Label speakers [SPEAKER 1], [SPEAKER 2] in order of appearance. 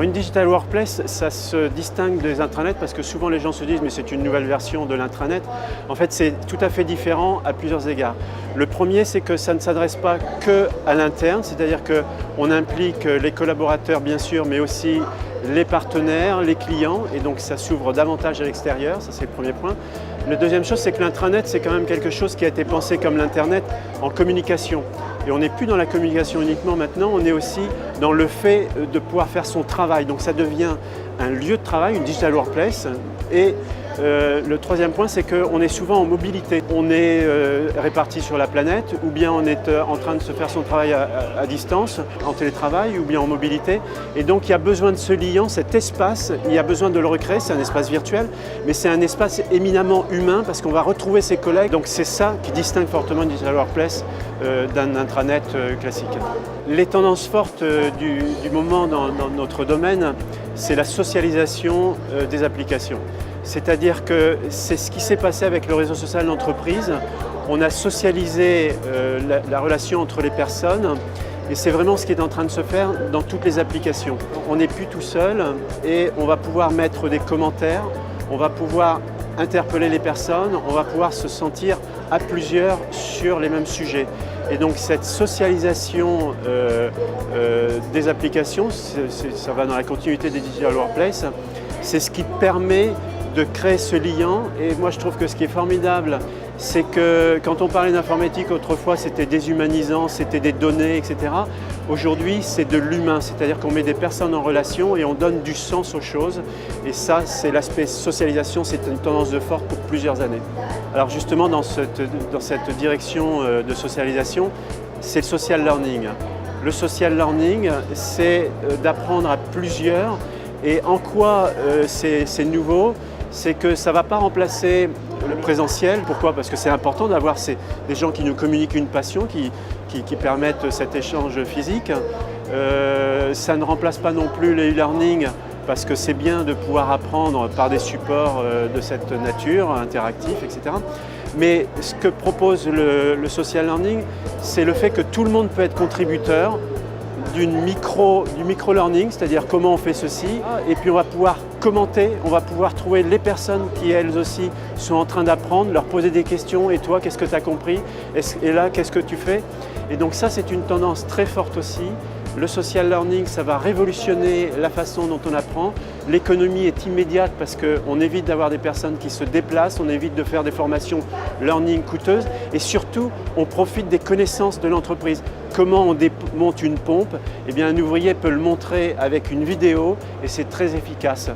[SPEAKER 1] Alors une Digital Workplace, ça se distingue des intranets parce que souvent les gens se disent mais c'est une nouvelle version de l'intranet. En fait c'est tout à fait différent à plusieurs égards. Le premier c'est que ça ne s'adresse pas qu'à l'interne, c'est-à-dire qu'on implique les collaborateurs bien sûr mais aussi les partenaires, les clients et donc ça s'ouvre davantage à l'extérieur, ça c'est le premier point. La deuxième chose c'est que l'intranet c'est quand même quelque chose qui a été pensé comme l'internet en communication. Et on n'est plus dans la communication uniquement maintenant, on est aussi dans le fait de pouvoir faire son travail. Donc ça devient un lieu de travail, une Digital Workplace. Et le troisième point, c'est qu'on est souvent en mobilité. On est répartis sur la planète, ou bien on est en train de se faire son travail à distance, en télétravail, ou bien en mobilité. Et donc il y a besoin de ce liant, cet espace, il y a besoin de le recréer, c'est un espace virtuel, mais c'est un espace éminemment humain parce qu'on va retrouver ses collègues. Donc c'est ça qui distingue fortement une Digital Workplace d'un intranet classique. Les tendances fortes du moment dans notre domaine, c'est la socialisation des applications. C'est-à-dire que c'est ce qui s'est passé avec le réseau social d'entreprise. On a socialisé la relation entre les personnes et c'est vraiment ce qui est en train de se faire dans toutes les applications. On n'est plus tout seul et on va pouvoir mettre des commentaires, on va pouvoir interpeller les personnes, on va pouvoir se sentir à plusieurs sur les mêmes sujets. Et donc cette socialisation des applications, ça va dans la continuité des Digital Workplace, c'est ce qui permet de créer ce lien. Et moi je trouve que ce qui est formidable, c'est que quand on parlait d'informatique autrefois c'était déshumanisant, c'était des données, etc. Aujourd'hui c'est de l'humain, c'est-à-dire qu'on met des personnes en relation et on donne du sens aux choses. Et ça c'est l'aspect socialisation, c'est une tendance de force pour plusieurs années. Alors justement dans cette direction de socialisation, c'est le social learning. Le social learning c'est d'apprendre à plusieurs. Et en quoi c'est nouveau? C'est que ça ne va pas remplacer le présentiel. Pourquoi? Parce que c'est important d'avoir des gens qui nous communiquent une passion, qui permettent cet échange physique. Ça ne remplace pas non plus le e-learning parce que c'est bien de pouvoir apprendre par des supports de cette nature, interactifs, etc. Mais ce que propose le social learning, c'est le fait que tout le monde peut être contributeur du micro-learning, c'est-à-dire comment on fait ceci, et puis on va pouvoir commenter, on va pouvoir trouver les personnes qui elles aussi sont en train d'apprendre, leur poser des questions, et toi qu'est-ce que tu as compris, et là qu'est-ce que tu fais? Et donc ça c'est une tendance très forte aussi. Le social learning, ça va révolutionner la façon dont on apprend. L'économie est immédiate parce qu'on évite d'avoir des personnes qui se déplacent, on évite de faire des formations learning coûteuses et surtout, on profite des connaissances de l'entreprise. Comment on démonte une pompe? Eh bien, un ouvrier peut le montrer avec une vidéo et c'est très efficace.